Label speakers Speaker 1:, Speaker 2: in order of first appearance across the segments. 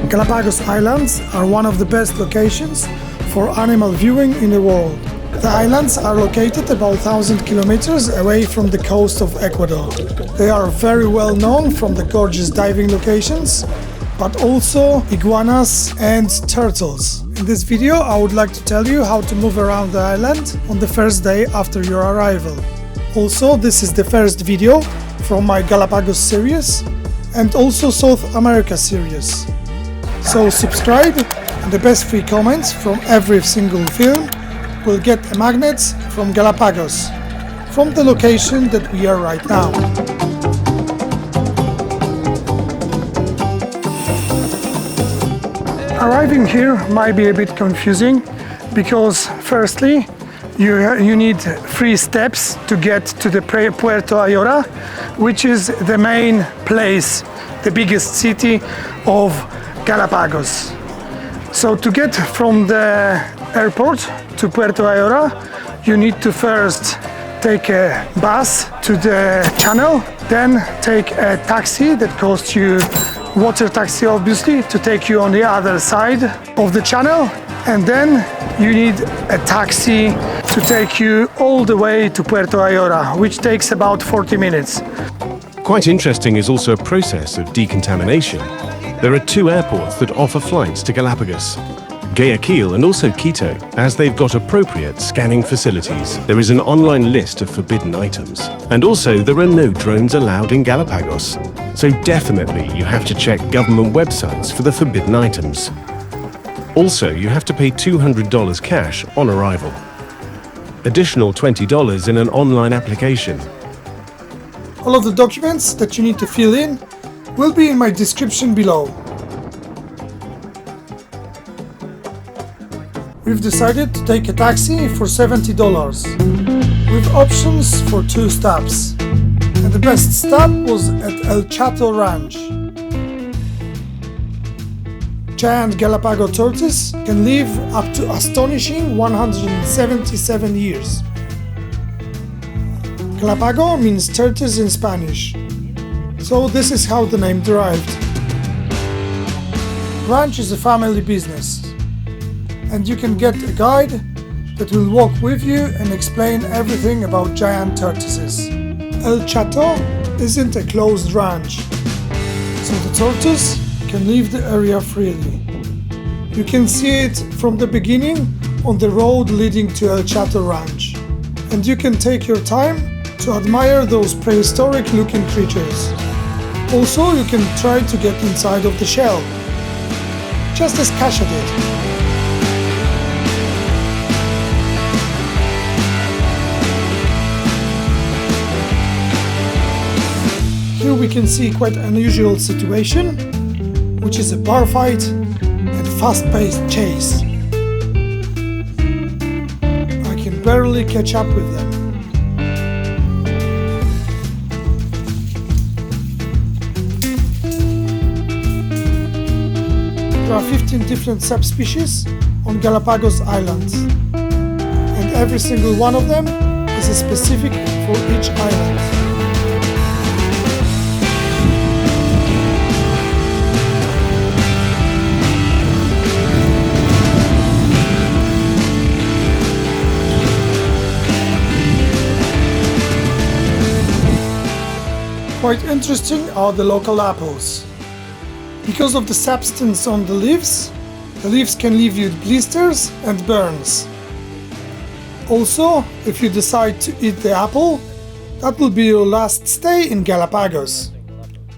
Speaker 1: Galapagos Islands are one of the best locations for animal viewing in the world. The islands are located about 1,000 kilometers away from the coast of Ecuador. They are very well known from the gorgeous diving locations, but also iguanas and turtles. In this video, I would like to tell you how to move around the island on the first day after your arrival. Also, this is the first video from my Galapagos series and also South America series. So subscribe, and the best free comments from every single film will get a magnet from Galapagos, from the location that we are right now. Arriving here might be a bit confusing because firstly you need 3 steps to get to the Puerto Ayora, which is the main place, the biggest city of Galapagos. So to get from the airport to Puerto Ayora, you need to first take a bus to the channel, then take a taxi that costs you water taxi obviously to take you on the other side of the channel, and then you need a taxi to take you all the way to Puerto Ayora, which takes about 40 minutes.
Speaker 2: Quite interesting is also a process of decontamination. There are 2 airports that offer flights to Galapagos, Guayaquil and also Quito, as they've got appropriate scanning facilities. There is an online list of forbidden items, and also there are no drones allowed in Galapagos. So definitely you have to check government websites for the forbidden items. Also, you have to pay $200 cash on arrival. Additional $20 in an online application.
Speaker 1: All of the documents that you need to fill in will be in my description below. We've decided to take a taxi for $70, with options for 2 stops. And the best stop was at El Chato Ranch. Giant Galapagos tortoises can live up to astonishing 177 years. Galapagos means tortoise in Spanish, so this is how the name derived. Ranch is a family business, and you can get a guide that will walk with you and explain everything about giant tortoises. El Chato isn't a closed ranch, so the tortoise can leave the area freely. You can see it from the beginning on the road leading to El Chato Ranch, and you can take your time to admire those prehistoric looking creatures. Also, you can try to get inside of the shell, just as Kasha did. Here we can see quite an unusual situation, which is a bar fight and fast-paced chase. I can barely catch up with them. There are 15 different subspecies on Galapagos Islands, and every single one of them is specific for each island. Quite interesting are the local apples. Because of the substance on the leaves can leave you blisters and burns. Also, if you decide to eat the apple, that will be your last stay in Galapagos.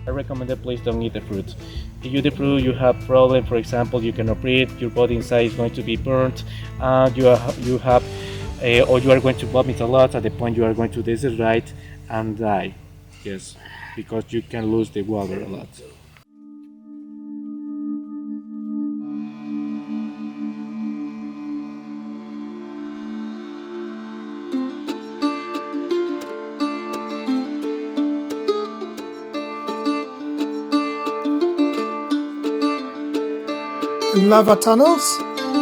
Speaker 3: I recommend that please don't eat the fruit. If you eat the fruit, you have problem. For example, you cannot breathe, your body inside is going to be burnt, or you are going to vomit a lot. At the point you are going to dehydrate and die. Yes, because you can lose the water a lot.
Speaker 1: In lava tunnels,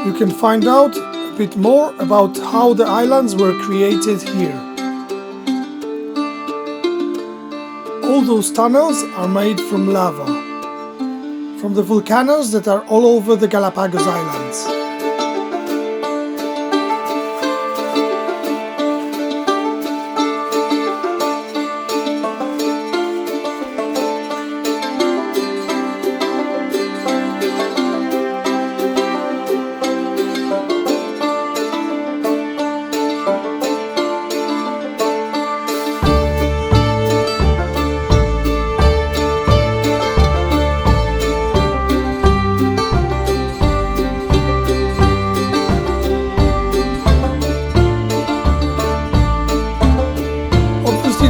Speaker 1: you can find out a bit more about how the islands were created here. All those tunnels are made from lava. from the volcanoes that are all over the Galapagos Islands.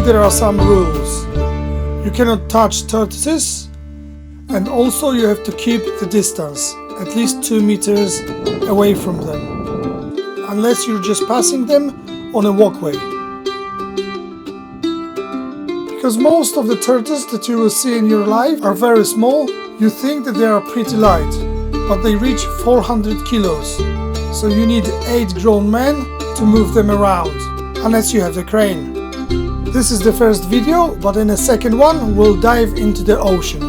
Speaker 1: There are some rules. You cannot touch tortoises, and also you have to keep the distance, at least 2 meters away from them, unless you're just passing them on a walkway. Because most of the turtles that you will see in your life are very small, you think that they are pretty light, but they reach 400 kilos, so you need 8 grown men to move them around, unless you have the crane. This is the first video, but in the second one we'll dive into the ocean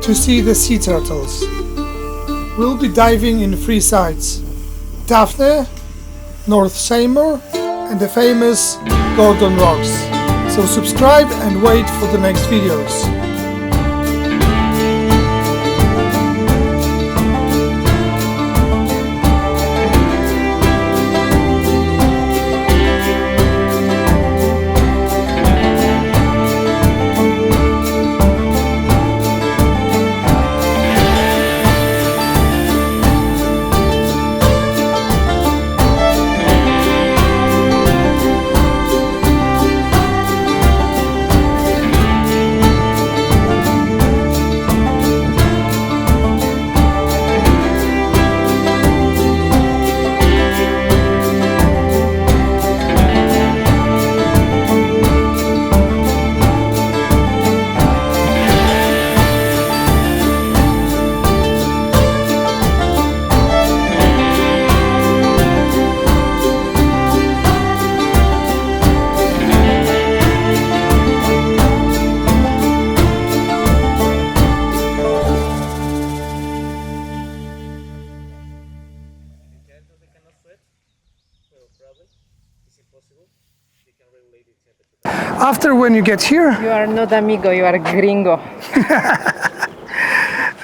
Speaker 1: to see the sea turtles. We'll be diving in 3 sites: Daphne, North Seymour and the famous Gordon Rocks. So subscribe and wait for the next videos. After when you get here,
Speaker 4: You are not amigo, you are gringo.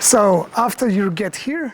Speaker 1: so after you get here,